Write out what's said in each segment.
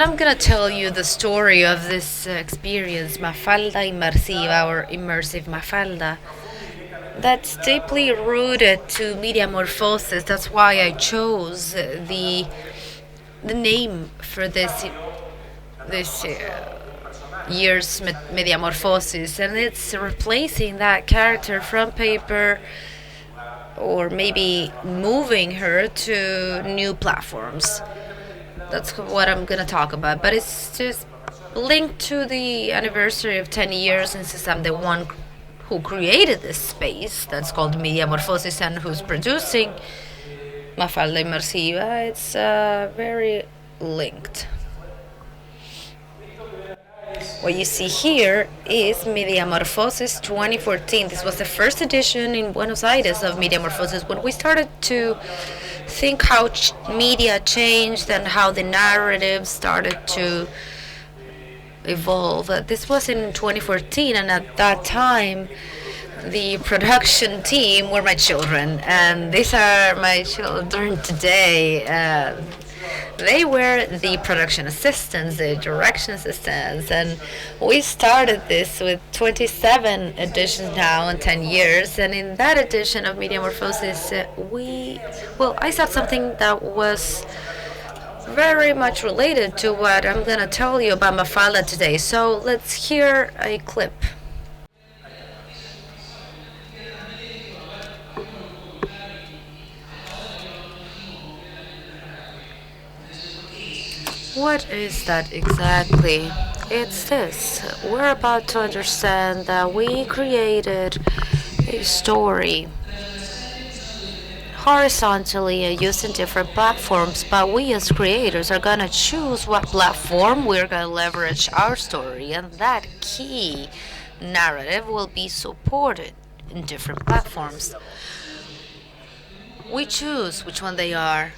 And I'm gonna tell you the story of this experience, Mafalda Immersive, our immersive Mafalda. That's deeply rooted to mediamorphosis. That's why I chose the name for this year's mediamorphosis, and it's replacing that character from paper or maybe moving her to new platforms. That's what I'm gonna talk about. But it's just linked to the anniversary of 10 years since I'm the one who created this space that's called MEDIAMORFOSIS and who's producing Mafalda Immersive. It's very linked. What you see here is Mediamorphosis 2014. This was the first edition in Buenos Aires of Mediamorphosis when we started to think how media changed and how the narrative started to evolve. This was in 2014, and at that time, the production team were my children, and these are my children today. They were the production assistants, the direction assistants, and we started this with 27 editions now in 10 years. And in that edition of Mediamorphosis, I saw something that was very much related to what I'm going to tell you about Mafalda today. So let's hear a clip. What is that exactly? It's this. We're about to understand that we created a story horizontally and using different platforms, but we as creators are going to choose what platform we're going to leverage our story, and that key narrative will be supported in different platforms. We choose which one they are.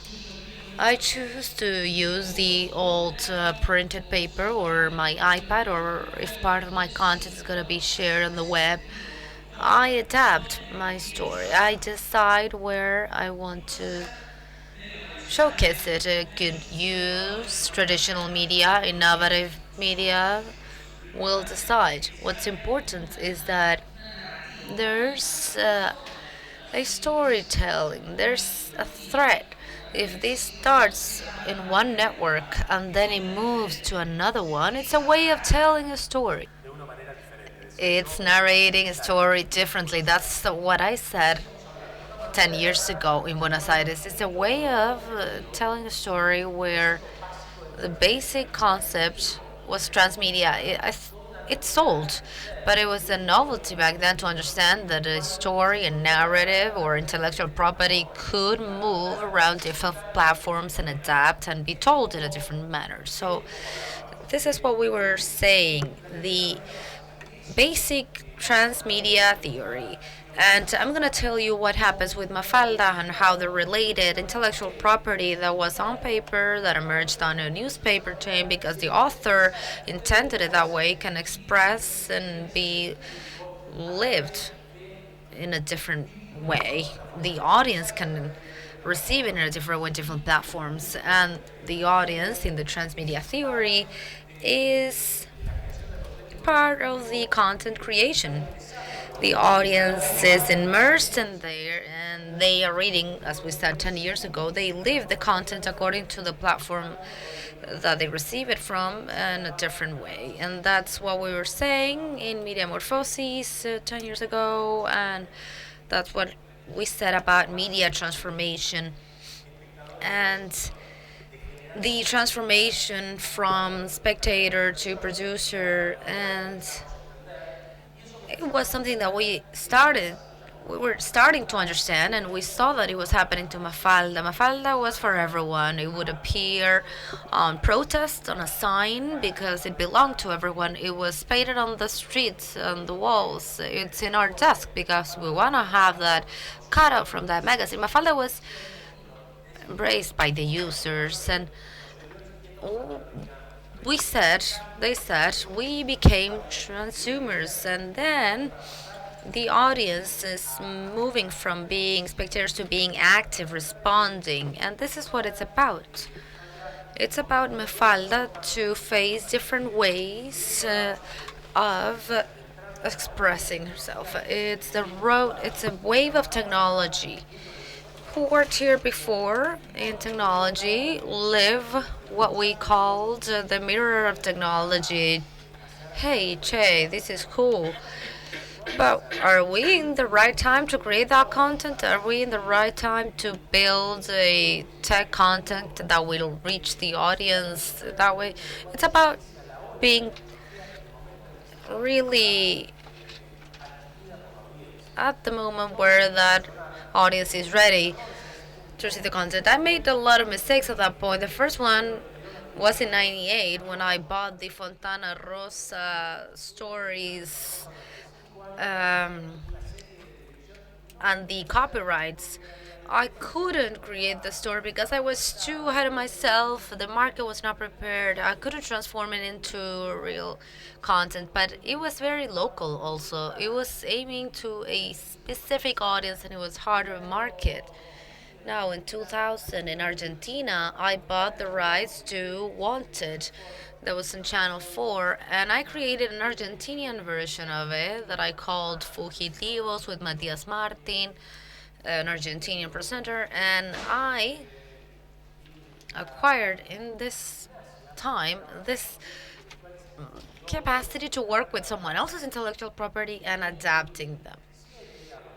I choose to use the old printed paper or my iPad, or if part of my content is going to be shared on the web, I adapt my story. I decide where I want to showcase it. I could use traditional media, innovative media. Will decide. What's important is that there's a storytelling, there's a thread. If this starts in one network and then it moves to another one, it's a way of telling a story. It's narrating a story differently. That's what I said 10 years ago in Buenos Aires. It's a way of telling a story where the basic concept was transmedia. It sold, but it was a novelty back then to understand that a story, a narrative, or intellectual property could move around different platforms and adapt and be told in a different manner. So, this is what we were saying, the basic transmedia theory. And I'm going to tell you what happens with Mafalda and how the related intellectual property that was on paper that emerged on a newspaper chain because the author intended it that way can express and be lived in a different way. The audience can receive it in a different way, different platforms. And the audience in the transmedia theory is part of the content creation. The audience is immersed in there and they are reading, as we said 10 years ago, they live the content according to the platform that they receive it from in a different way. And that's what we were saying in Mediamorphosis 10 years ago, and that's what we said about media transformation. And the transformation from spectator to producer, and it was something that we were starting to understand, and we saw that it was happening to Mafalda. Mafalda was for everyone. It would appear on protest on a sign because it belonged to everyone. It was painted on the streets, on the walls. It's in our desk because we want to have that cutout from that magazine. Mafalda was embraced by the users, and they said, we became consumers, and then the audience is moving from being spectators to being active, responding, and this is what it's about. It's about Mafalda to face different ways of expressing herself. It's a wave of technology. Who worked here before in technology live what we called the mirror of technology. Hey, Che, this is cool. But are we in the right time to create that content? Are we in the right time to build a tech content that will reach the audience that way? It's about being really at the moment where that audience is ready to see the content. I made a lot of mistakes at that point. The first one was in '98 when I bought the Fontana Rosa stories um, and the copyrights. I couldn't create the story because I was too ahead of myself. The market was not prepared. I couldn't transform it into real content, but it was very local also. It was aiming to a specific audience and it was hard to market. Now, in 2000 in Argentina, I bought the rights to Wanted that was on Channel 4, and I created an Argentinian version of it that I called Fugitivos with Matias Martin, an Argentinian presenter, and I acquired in this time this capacity to work with someone else's intellectual property and adapting them.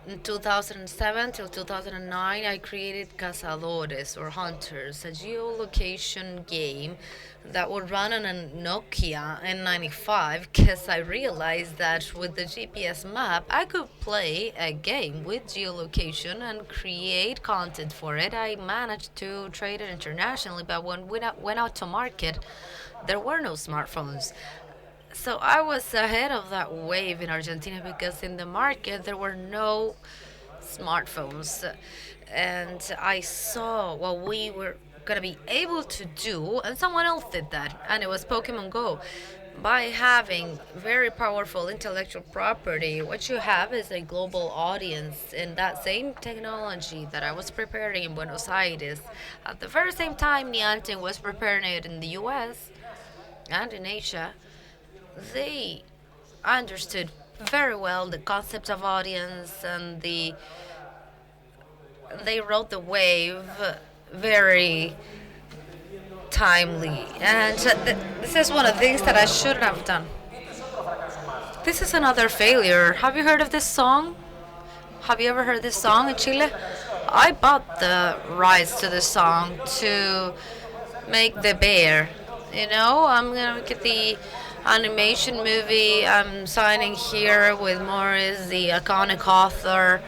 In 2007 till 2009, I created Cazadores or Hunters, a geolocation game that would run on a Nokia N95 because I realized that with the GPS map, I could play a game with geolocation and create content for it. I managed to trade it internationally, but when we went out to market, there were no smartphones. So I was ahead of that wave in Argentina because in the market there were no smartphones. And I saw what we were going to be able to do, and someone else did that, and it was Pokemon Go. By having very powerful intellectual property, what you have is a global audience in that same technology that I was preparing in Buenos Aires. At the very same time, Niantic was preparing it in the US and in Asia. They understood very well the concept of audience and they rode the wave very timely. And this is one of the things that I shouldn't have done. This is another failure. Have you heard of this song? Have you ever heard this song in Chile? I bought the rights to this song to make the bear. You know, I'm gonna get the animation movie. I'm signing here with Morris, the iconic author.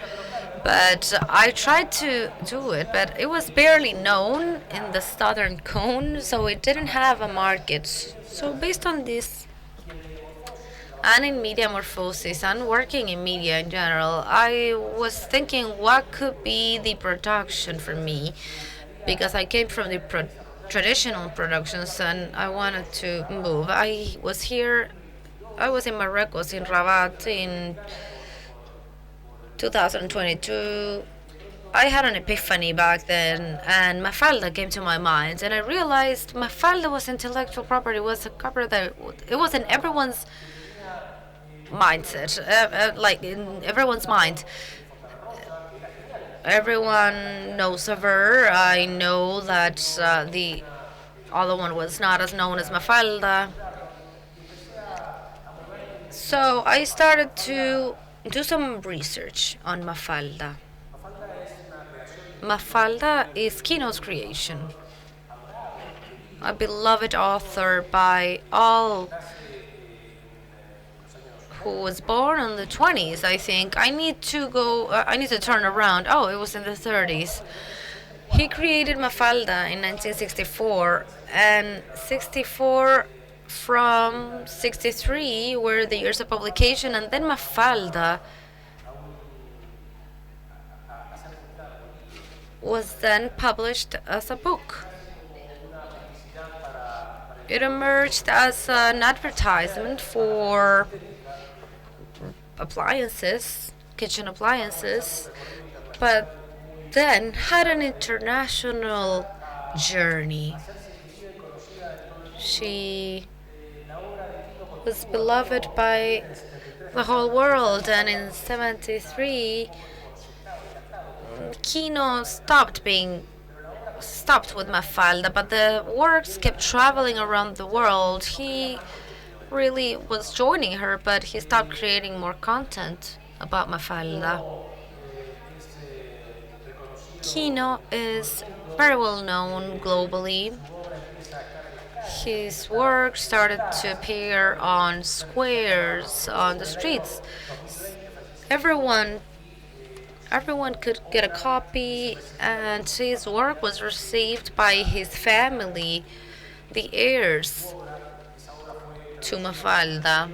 But I tried to do it, but it was barely known in the southern cone, so it didn't have a market. So based on this, and in MEDIAMORFOSIS and working in media in general, I was thinking what could be the production for me because I came from the traditional productions and I wanted to move. I was in Marruecos, in Rabat in 2022. I had an epiphany back then, and Mafalda came to my mind, and I realized Mafalda was intellectual property, was a cover that it was in everyone's mindset, like in everyone's mind. Everyone knows of her. I know that the other one was not as known as Mafalda. So I started to do some research on Mafalda. Mafalda is Quino's creation, a beloved author by all who was born in the 20s, I think. I need to turn around. Oh, it was in the 30s. He created Mafalda in 1964, and 64 from 63 were the years of publication, and then Mafalda was then published as a book. It emerged as an advertisement for appliances, kitchen appliances, but then had an international journey. She was beloved by the whole world, and in 73, Quino stopped with Mafalda, but the works kept traveling around the world. He really was joining her, but he stopped creating more content about Mafalda. Quino is very well known globally. His work started to appear on squares, on the streets. Everyone everyone could get a copy, and his work was received by his family, the heirs to Mafalda.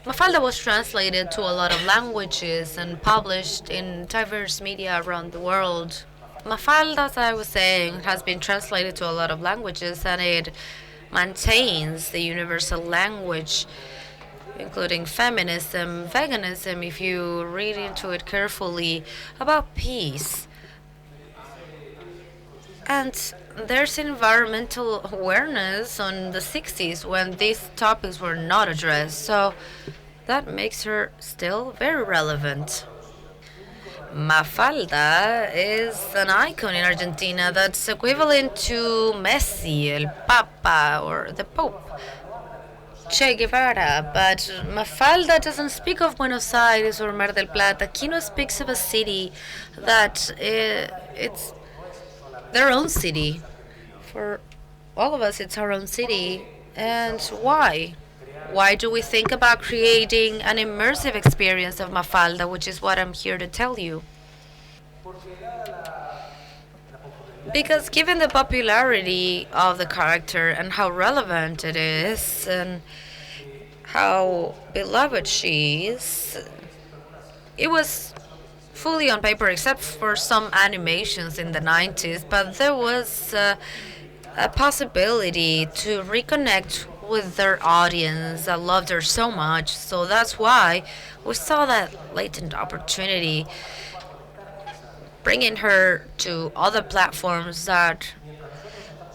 Mafalda was translated to a lot of languages and published in diverse media around the world. Mafalda, as I was saying, has been translated to a lot of languages, and it maintains the universal language, including feminism, veganism, if you read into it carefully, about peace. And there's environmental awareness on the 60s when these topics were not addressed, so that makes her still very relevant. Mafalda is an icon in Argentina that's equivalent to Messi, El Papa, or the Pope. Che Guevara, but Mafalda doesn't speak of Buenos Aires or Mar del Plata. Quino speaks of a city that it's their own city. For all of us, it's our own city. And why? Why do we think about creating an immersive experience of Mafalda, which is what I'm here to tell you? Because given the popularity of the character and how relevant it is and how beloved she is, it was fully on paper except for some animations in the 90s, but there was a possibility to reconnect with their audience that loved her so much. So that's why we saw that latent opportunity, bringing her to other platforms that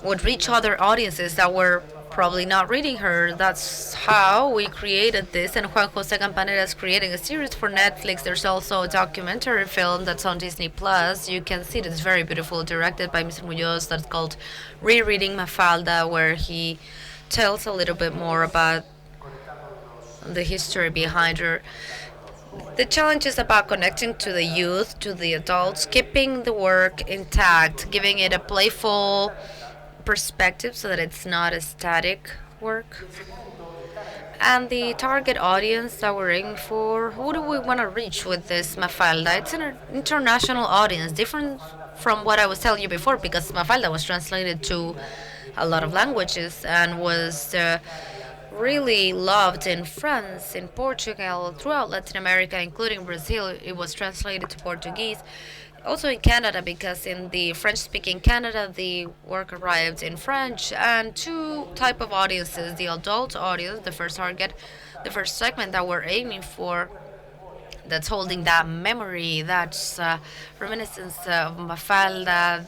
would reach other audiences that were probably not reading her. That's how we created this, and Juan Jose Campanella is creating a series for Netflix. There's also a documentary film that's on Disney Plus. You can see it. It's very beautiful, directed by Mr. Munoz. That's called Rereading Mafalda, where he tells a little bit more about the history behind her. The challenge is about connecting to the youth, to the adults, keeping the work intact, giving it a playful perspective so that it's not a static work. And the target audience that we're aiming for, who do we want to reach with this Mafalda? It's an international audience, different from what I was telling you before, because Mafalda was translated to a lot of languages and was really loved in France, in Portugal, throughout Latin America, including Brazil. It was translated to Portuguese. Also in Canada, because in the French-speaking Canada, the work arrived in French. And two type of audiences: the adult audience, the first target, the first segment that we're aiming for, that's holding that memory, that's reminiscence of Mafalda,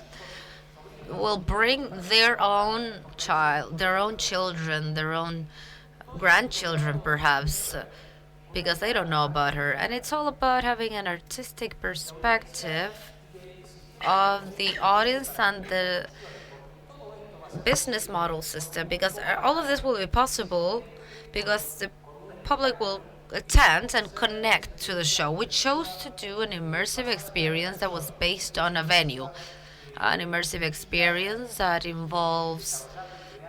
will bring their own child, their own children, their own grandchildren, perhaps, because they don't know about her. And it's all about having an artistic perspective of the audience and the business model system, because all of this will be possible because the public will attend and connect to the show. We chose to do an immersive experience that was based on a venue, an immersive experience that involves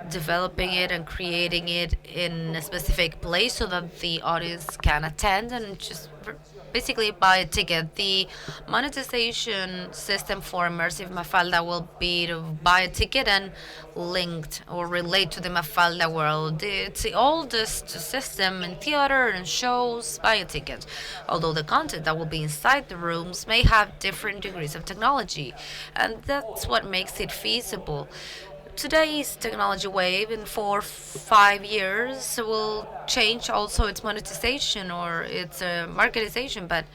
developing it and creating it in a specific place so that the audience can attend and just basically buy a ticket. The monetization system for immersive Mafalda will be to buy a ticket and linked or relate to the Mafalda world. It's the oldest system in theater and shows. Buy a ticket. Although the content that will be inside the rooms may have different degrees of technology, and that's what makes it feasible. Today's technology wave in 4 5 years will change also its monetization or its marketization, but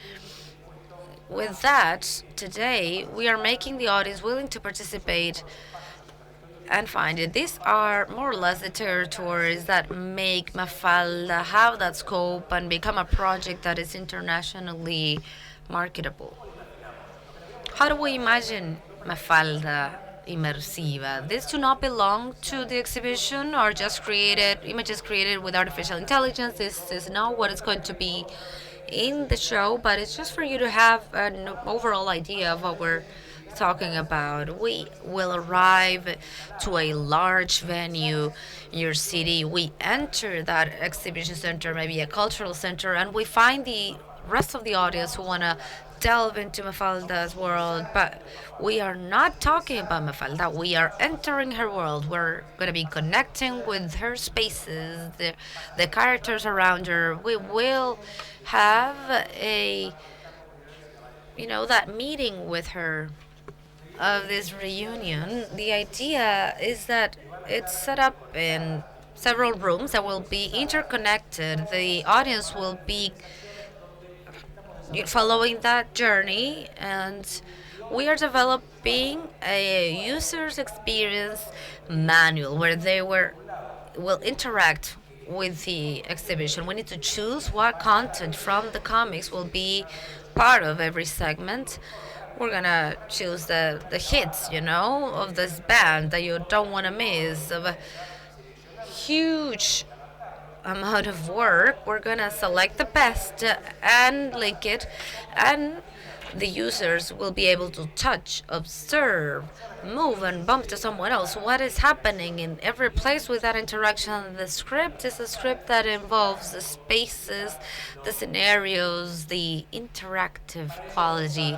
with that, today we are making the audience willing to participate and find it. These are more or less the territories that make Mafalda have that scope and become a project that is internationally marketable. How do we imagine Mafalda Immersive? These do not belong to the exhibition or just created images created with artificial intelligence. This is not what it's going to be in the show, but it's just for you to have an overall idea of what we're talking about. We will arrive to a large venue in your city. We enter that exhibition center, maybe a cultural center, and we find the rest of the audience who want to delve into Mafalda's world, but we are not talking about Mafalda. We are entering her world. We're going to be connecting with her spaces, the characters around her. We will have that meeting with her of this reunion. The idea is that it's set up in several rooms that will be interconnected. The audience will be following that journey, and we are developing a user's experience manual where will interact with the exhibition. We need to choose what content from the comics will be part of every segment. We're gonna choose the hits, of this band that you don't want to miss, of a huge amount of work. We're gonna select the best and link it, and the users will be able to touch, observe, move, and bump to someone else. What is happening in every place with that interaction? The script is a script that involves the spaces, the scenarios, the interactive quality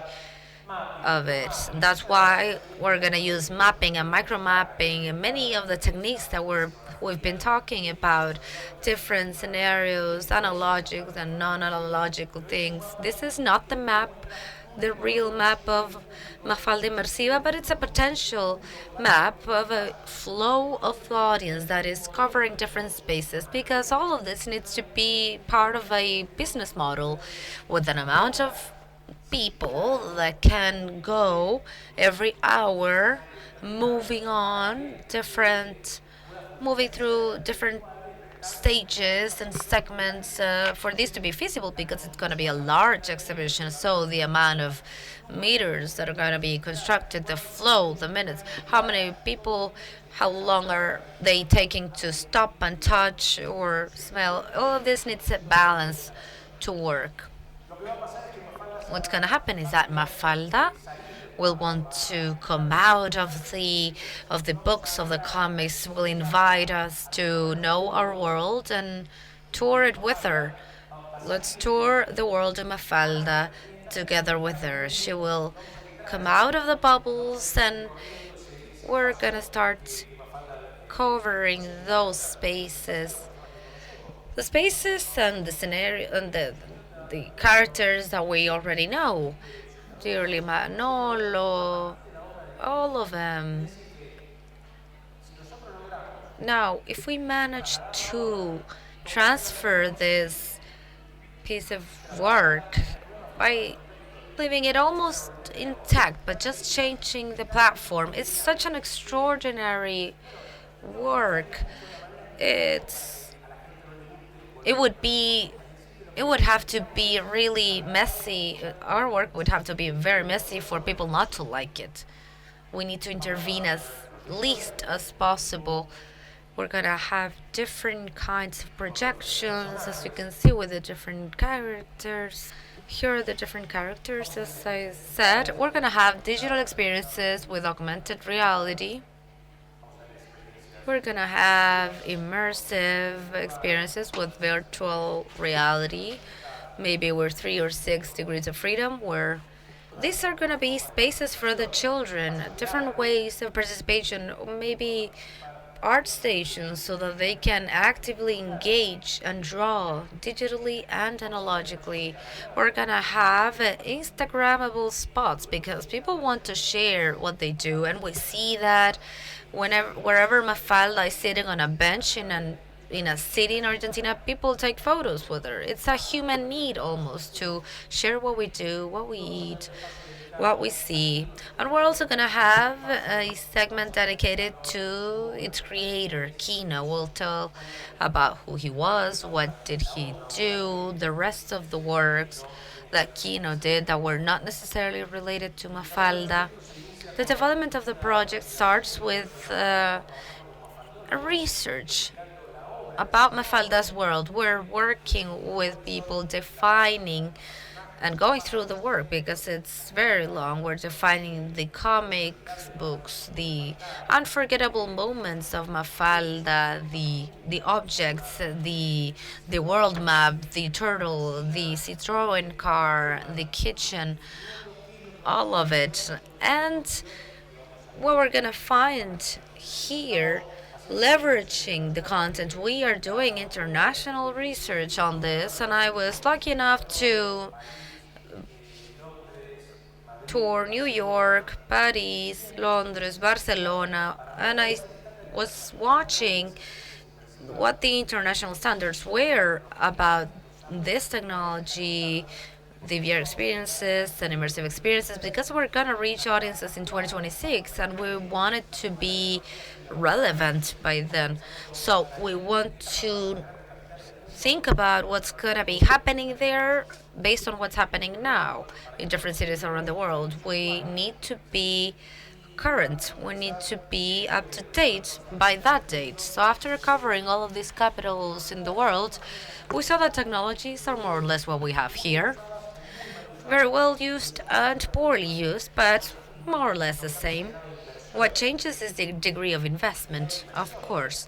of it. That's why we're gonna use mapping and micro mapping and many of the techniques that we've been talking about, different scenarios, analogic and non-analogical things. This is not the real map of Mafalda Immersive, but it's a potential map of a flow of the audience that is covering different spaces, because all of this needs to be part of a business model with an amount of people that can go every hour, moving through different stages and segments for this to be feasible, because it's going to be a large exhibition. So the amount of meters that are going to be constructed, the flow, the minutes, how many people, how long are they taking to stop and touch or smell, all of this needs a balance to work. What's going to happen is that Mafalda will want to come out of the books, of the comics, will invite us to know our world and tour it with her. Let's tour the world of Mafalda together with her. She will come out of the bubbles, and we're gonna start covering those spaces. The spaces and the scenario and the characters that we already know. Dearly Manolo, all of them. Now, if we manage to transfer this piece of work by leaving it almost intact, but just changing the platform, it's such an extraordinary work. It's it would be it would have to be really messy. Our work would have to be very messy for people not to like it. We need to intervene as least as possible. We're gonna have different kinds of projections, as you can see, with the different characters. Here are the different characters, as I said. We're gonna have digital experiences with augmented reality. We're gonna have immersive experiences with virtual reality, maybe with 3 or 6 degrees of freedom, where these are gonna be spaces for the children, different ways of participation, maybe art stations so that they can actively engage and draw digitally and analogically. We're gonna have Instagrammable spots because people want to share what they do, and we see that wherever Mafalda is sitting on a bench in a city in Argentina, people take photos with her. It's a human need almost to share what we do, what we eat, what we see. And we're also going to have a segment dedicated to its creator, Quino. We'll tell about who he was, what did he do, the rest of the works that Quino did that were not necessarily related to Mafalda. The development of the project starts with a research about Mafalda's world. We're working with people defining and going through the work because it's very long. We're defining the comics books, the unforgettable moments of Mafalda, the objects, the world map, the turtle, the Citroen car, the kitchen, all of it. And what we're gonna find here, leveraging the content, we are doing international research on this, and I was lucky enough to tour New York, Paris, Londres, Barcelona, and I was watching what the international standards were about this technology, the VR experiences and immersive experiences, because we're gonna reach audiences in 2026 and we want it to be relevant by then. So we want to think about what's gonna be happening there based on what's happening now in different cities around the world. We need to be current. We need to be up to date by that date. So after covering all of these capitals in the world, we saw that technologies are more or less what we have here. Very well used and poorly used, but more or less the same. What changes is the degree of investment, of course.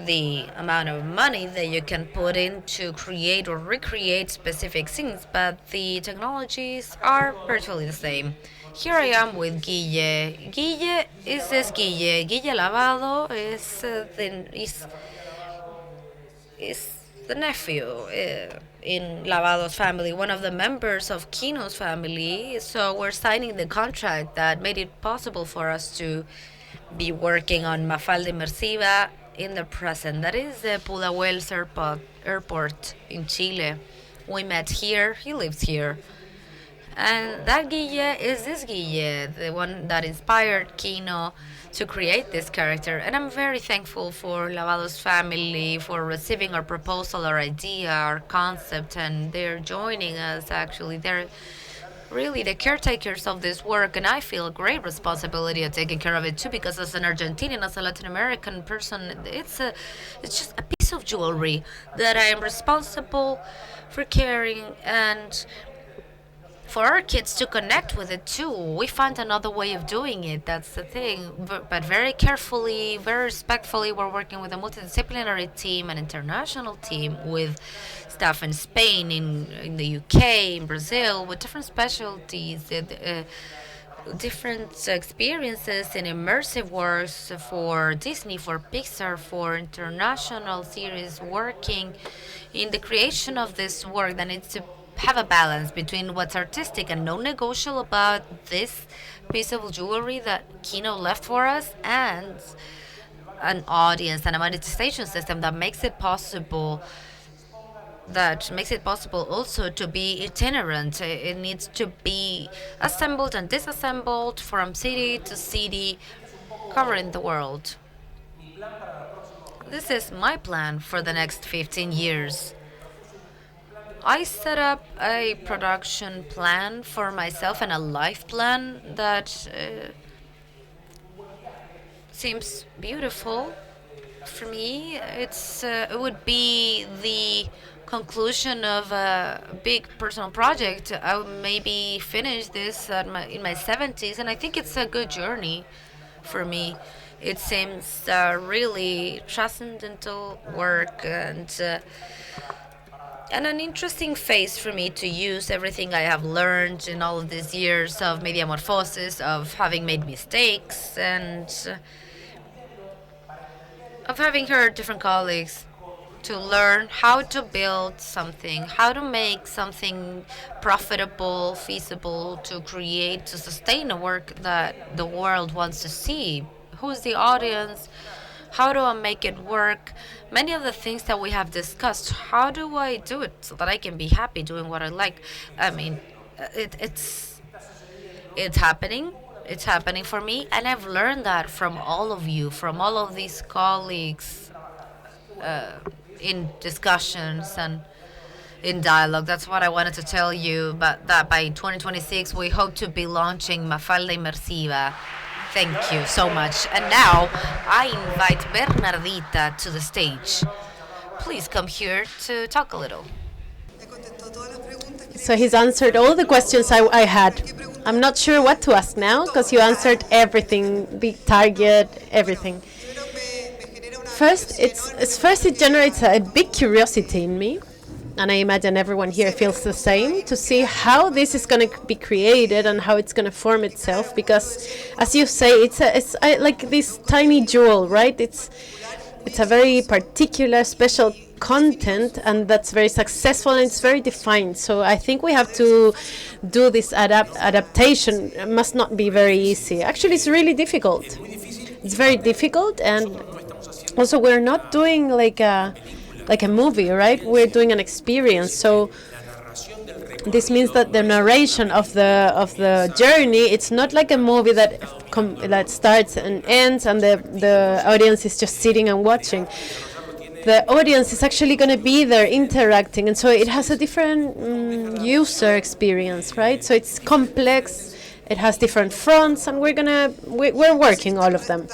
The amount of money that you can put in to create or recreate specific scenes, but the technologies are virtually the same. Here I am with Guille. Guille is this Guille. Guille Lavado is the nephew in Lavado's family, one of the members of Quino's family. So we're signing the contract that made it possible for us to be working on Mafalda Immersive in the present. That is the Pudahuel's airport in Chile. We met here, he lives here. And that Guille is this Guille, the one that inspired Quino to create this character. And I'm very thankful for Lavado's family for receiving our proposal, our idea, our concept, and they're joining us actually. They're really the caretakers of this work, and I feel a great responsibility of taking care of it too, because as an Argentinian, as a Latin American person, it's just a piece of jewelry that I am responsible for carrying, and for our kids to connect with it too. We found another way of doing it. That's the thing. But very carefully, very respectfully, we're working with a multidisciplinary team, an international team with staff in Spain, in the UK, in Brazil, with different specialties. Different experiences in immersive works for Disney, for Pixar, for international series, working in the creation of this work that needs to have a balance between what's artistic and non-negotiable about this piece of jewelry that Kino left for us, and an audience and a monetization system that makes it possible also to be itinerant. It needs to be assembled and disassembled from city to city, covering the world. This is my plan for the next 15 years. I set up a production plan for myself and a life plan that seems beautiful for me. It would be the conclusion of a big personal project. I would maybe finish this in my 70s, and I think it's a good journey for me. It seems really transcendental work and an interesting phase for me to use everything I have learned in all of these years of mediamorphosis, of having made mistakes, and of having heard different colleagues to learn how to build something, how to make something profitable, feasible, to create, to sustain a work that the world wants to see. Who's the audience? How do I make it work? Many of the things that we have discussed, how do I do it so that I can be happy doing what I like? I mean, it's It's happening. It's happening for me, and I've learned that from all of you, from all of these colleagues, in discussions and in dialogue. That's what I wanted to tell you. But that by 2026, we hope to be launching Mafalda Immersive. Thank you so much. And now I invite Bernardita to the stage. Please come here to talk a little. So he's answered all the questions I had. I'm not sure what to ask now because you answered everything, big target, everything. First, it generates a big curiosity in me, and I imagine everyone here feels the same, to see how this is going to be created and how it's going to form itself. Because, as you say, it's like this tiny jewel, right? It's a very particular, special content, and that's very successful and it's very defined. So I think we have to do this adaptation. It must not be very easy. Actually, it's really difficult. It's very difficult, and also we're not doing like a movie, right? We're doing an experience. So this means that the narration of the journey, it's not like a movie that starts and ends and the audience is just sitting and watching. The audience is actually going to be there interacting, and so it has a different user experience, right? So it's complex, it has different fronts, and we're working all of them.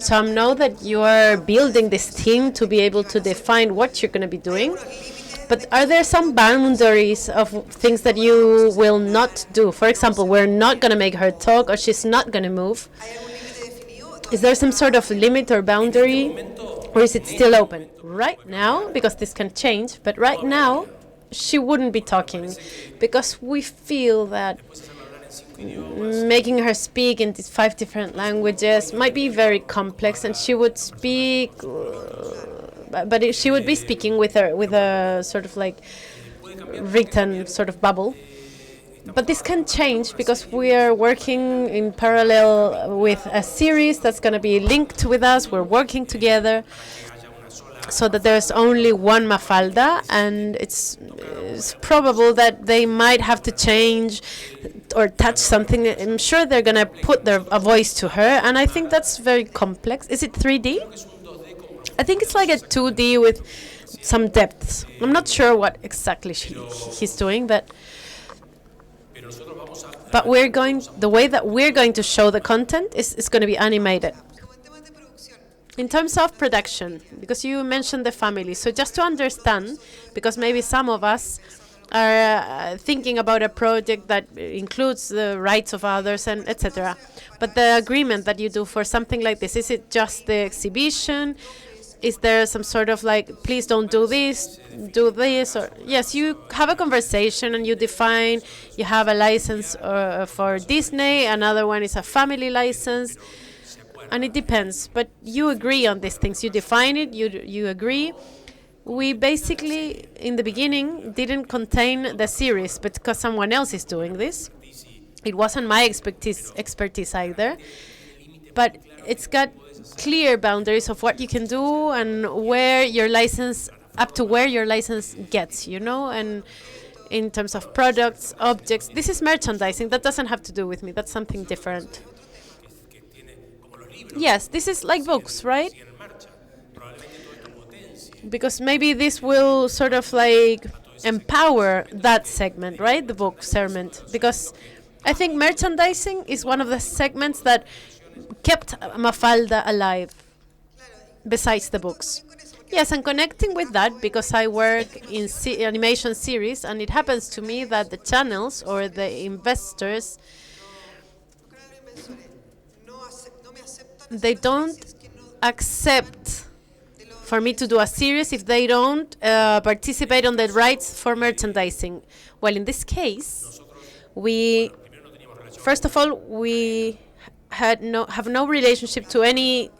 So I know that you are building this team to be able to define what you're going to be doing. But are there some boundaries of things that you will not do? For example, we're not going to make her talk, or she's not going to move. Is there some sort of limit or boundary, or is it still open? Right now, because this can change, but right now, she wouldn't be talking, because we feel that making her speak in these 5 different languages might be very complex, and she would speak, but she would be speaking with a sort of like written sort of bubble. But this can change because we are working in parallel with a series that's going to be linked with us. We're working together so that there's only one Mafalda, and it's probable that they might have to change or touch something. I'm sure they're going to put a voice to her, and I think that's very complex. Is it 3D? I think it's like a 2D with some depths. I'm not sure what exactly he's doing, but the way that we're going to show the content is going to be animated. In terms of production, because you mentioned the family, so just to understand, because maybe some of us are thinking about a project that includes the rights of others and etc. But the agreement that you do for something like this, is it just the exhibition? Is there some sort of like, please don't do this, or yes, you have a conversation and you define, you have a license for Disney, another one is a family license, and it depends, but you agree on these things, you define it, you agree. We basically, in the beginning, didn't contain the series, but because someone else is doing this. It wasn't my expertise either, but it's got clear boundaries of what you can do and where your license, up to where your license gets, and in terms of products, objects. This is merchandising. That doesn't have to do with me. That's something different. Yes, this is like books, right? Because maybe this will sort of like empower that segment, right? The book segment. Because I think merchandising is one of the segments that kept Mafalda alive, besides the books. Yes, and connecting with that, because I work in animation series, and it happens to me that the channels or the investors, they don't accept for me to do a series if they don't participate on the rights for merchandising. Well, in this case, first of all, we have no relationship to any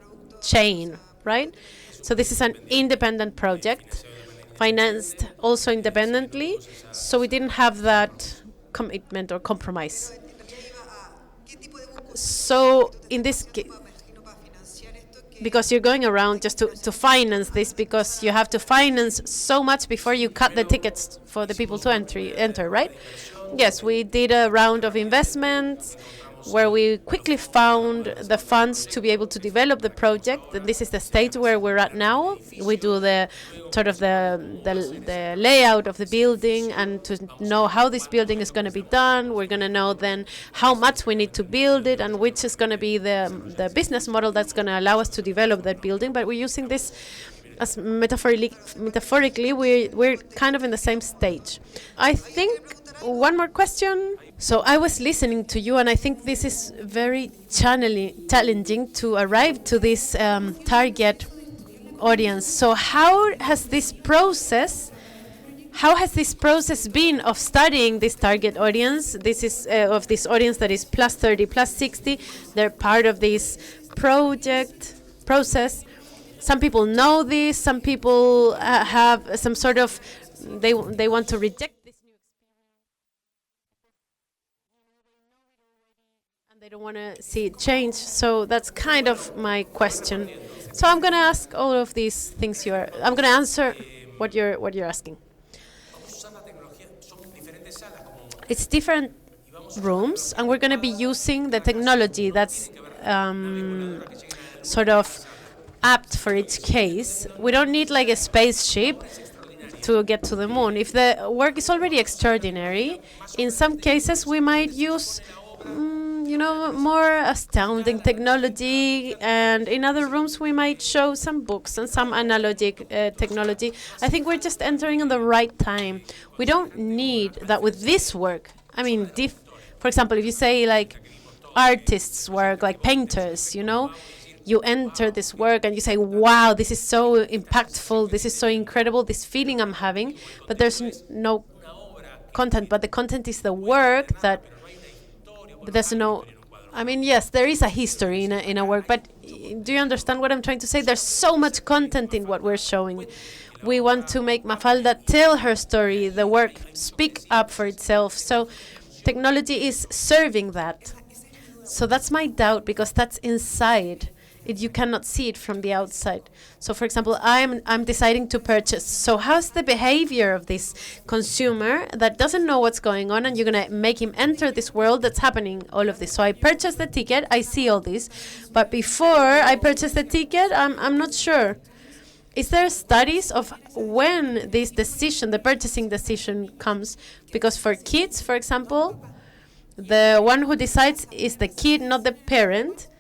chain, right? So this is an independent project, financed also independently, so we didn't have that commitment or compromise. So in this case, because you're going around just to finance this, because you have to finance so much before you cut the tickets for the people to enter, right? Yes, we did a round of investments. where we quickly found the funds to be able to develop the project. And this is the stage where we're at now. We do the sort of the layout of the building, and to know how this building is going to be done, we're going to know then how much we need to build it and which is going to be the business model that's going to allow us to develop that building. But we're using this as metaphorically, we're kind of in the same stage. I think one more question. So I was listening to you, and I think this is very challenging to arrive to this target audience. So how has this process been of studying this target audience? This is of this audience that is plus 30, plus 60. They're part of this process. Some people know this. Some people have some sort of, they want to reject this new experience, and they don't want to see it change. So that's kind of my question. So I'm going to ask all of these things I'm going to answer what you're asking. It's different rooms, and we're going to be using the technology that's sort of apt for each case. We don't need like a spaceship to get to the moon. If the work is already extraordinary, in some cases we might use more astounding technology, and in other rooms we might show some books and some analogic technology. I think we're just entering in the right time. We don't need that with this work. I mean, for example, if you say like artists' work, like painters, you enter this work and you say, wow, this is so impactful, this is so incredible, this feeling I'm having, but there's no content. But the content is the work that there's no, I mean, yes, there is a history in a work, but do you understand what I'm trying to say? There's so much content in what we're showing. We want to make Mafalda tell her story, the work speak up for itself. So technology is serving that. So that's my doubt, because that's inside. You cannot see it from the outside. So, for example, I'm deciding to purchase. So how's the behavior of this consumer that doesn't know what's going on, and you're going to make him enter this world that's happening, all of this. So I purchase the ticket, I see all this, but before I purchase the ticket, I'm not sure. Is there studies of when this decision, the purchasing decision, comes? Because for kids, for example, the one who decides is the kid, not the parent.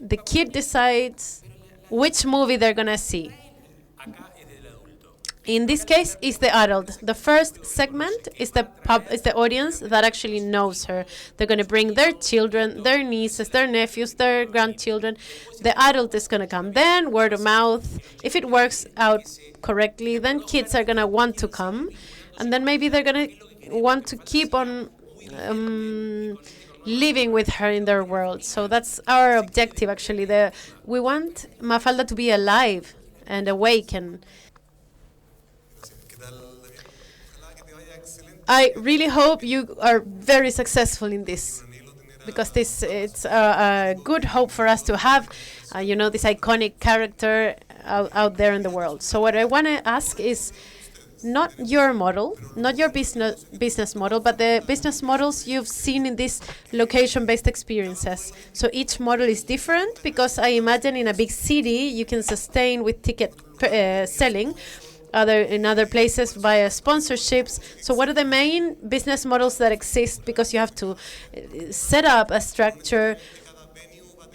The kid decides which movie they're going to see. In this case, it's the adult. The first segment is the audience that actually knows her. They're going to bring their children, their nieces, their nephews, their grandchildren. The adult is going to come. Then word of mouth. If it works out correctly, then kids are going to want to come. And then maybe they're going to want to keep on living with her in their world. So that's our objective, actually. We want Mafalda to be alive and awaken. I really hope you are very successful in this, because it's a good hope for us to have, this iconic character out there in the world. So what I want to ask is, not your model, not your business model, but the business models you've seen in these location-based experiences. So each model is different, because I imagine in a big city you can sustain with ticket selling, in other places via sponsorships. So what are the main business models that exist? Because you have to set up a structure,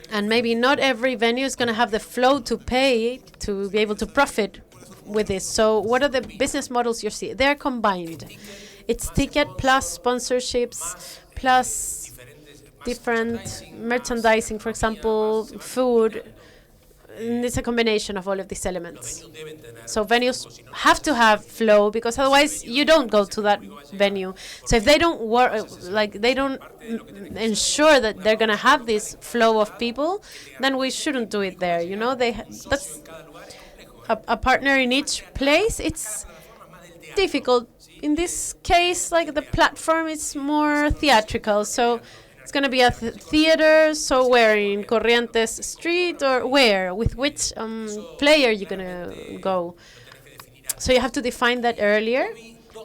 and maybe not every venue is going to have the flow to pay to be able to profit with this. So what are the business models you see? They're combined. It's ticket plus sponsorships plus different merchandising, for example, food. And it's a combination of all of these elements. So venues have to have flow, because otherwise you don't go to that venue. So if they don't they don't ensure that they're going to have this flow of people, then we shouldn't do it there. That's a partner in each place. It's difficult. In this case, like the platform is more theatrical. So it's going to be a theater. So where, in Corrientes Street, or where? With which player you're going to go? So you have to define that earlier.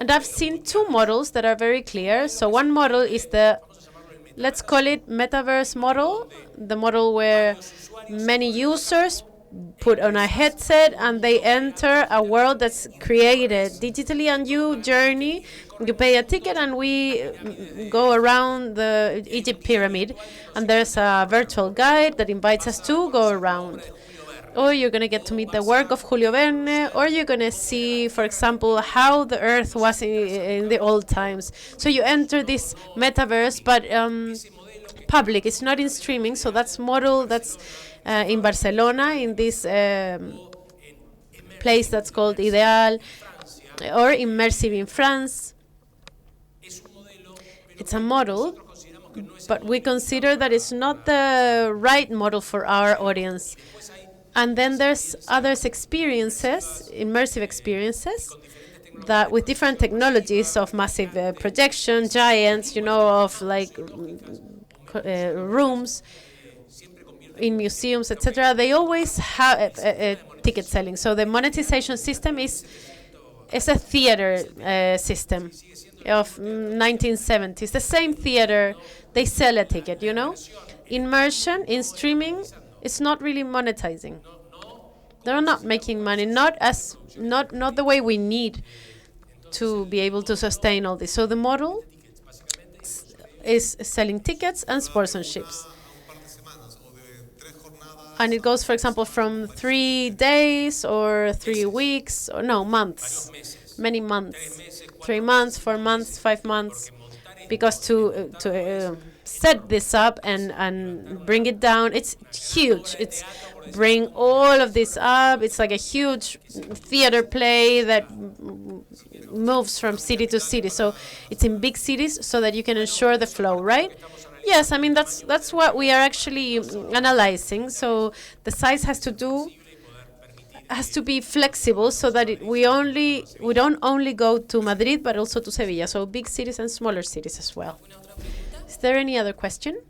And I've seen two models that are very clear. So one model is the let's call it metaverse model, the model where many users put on a headset and they enter a world that's created digitally, and you journey, you pay a ticket, and we go around the Egypt pyramid, and there's a virtual guide that invites us to go around. Or you're going to get to meet the work of Julio Verne, or you're going to see, for example, how the earth was in the old times. So you enter this metaverse, but public. It's not in streaming, so that's model that's in Barcelona, in this place that's called Ideal, or Immersive in France. It's a model, but we consider that it's not the right model for our audience. And then there's others experiences, immersive experiences, that with different technologies of massive projection, giants, of like rooms in museums, etc. They always have ticket selling. So the monetization system is a theater system of 1970s. The same theater, they sell a ticket, Immersion in streaming, it's not really monetizing. They're not making money, not the way we need to be able to sustain all this. So the model is selling tickets and sponsorships. And it goes, for example, from 3 days or 3 weeks, or no, months, many months, 3 months, 4 months, 5 months, because to set this up and bring it down, it's huge. It's bring all of this up. It's like a huge theater play that moves from city to city. So it's in big cities so that you can ensure the flow, right? Yes, I mean that's what we are actually analyzing. So the size has to be flexible so that we don't only go to Madrid but also to Sevilla. So big cities and smaller cities as well. Is there any other question?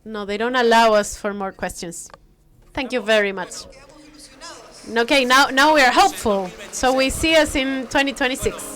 No, they don't allow us for more questions. Thank you very much. Okay, now we are hopeful. So we see us in 2026.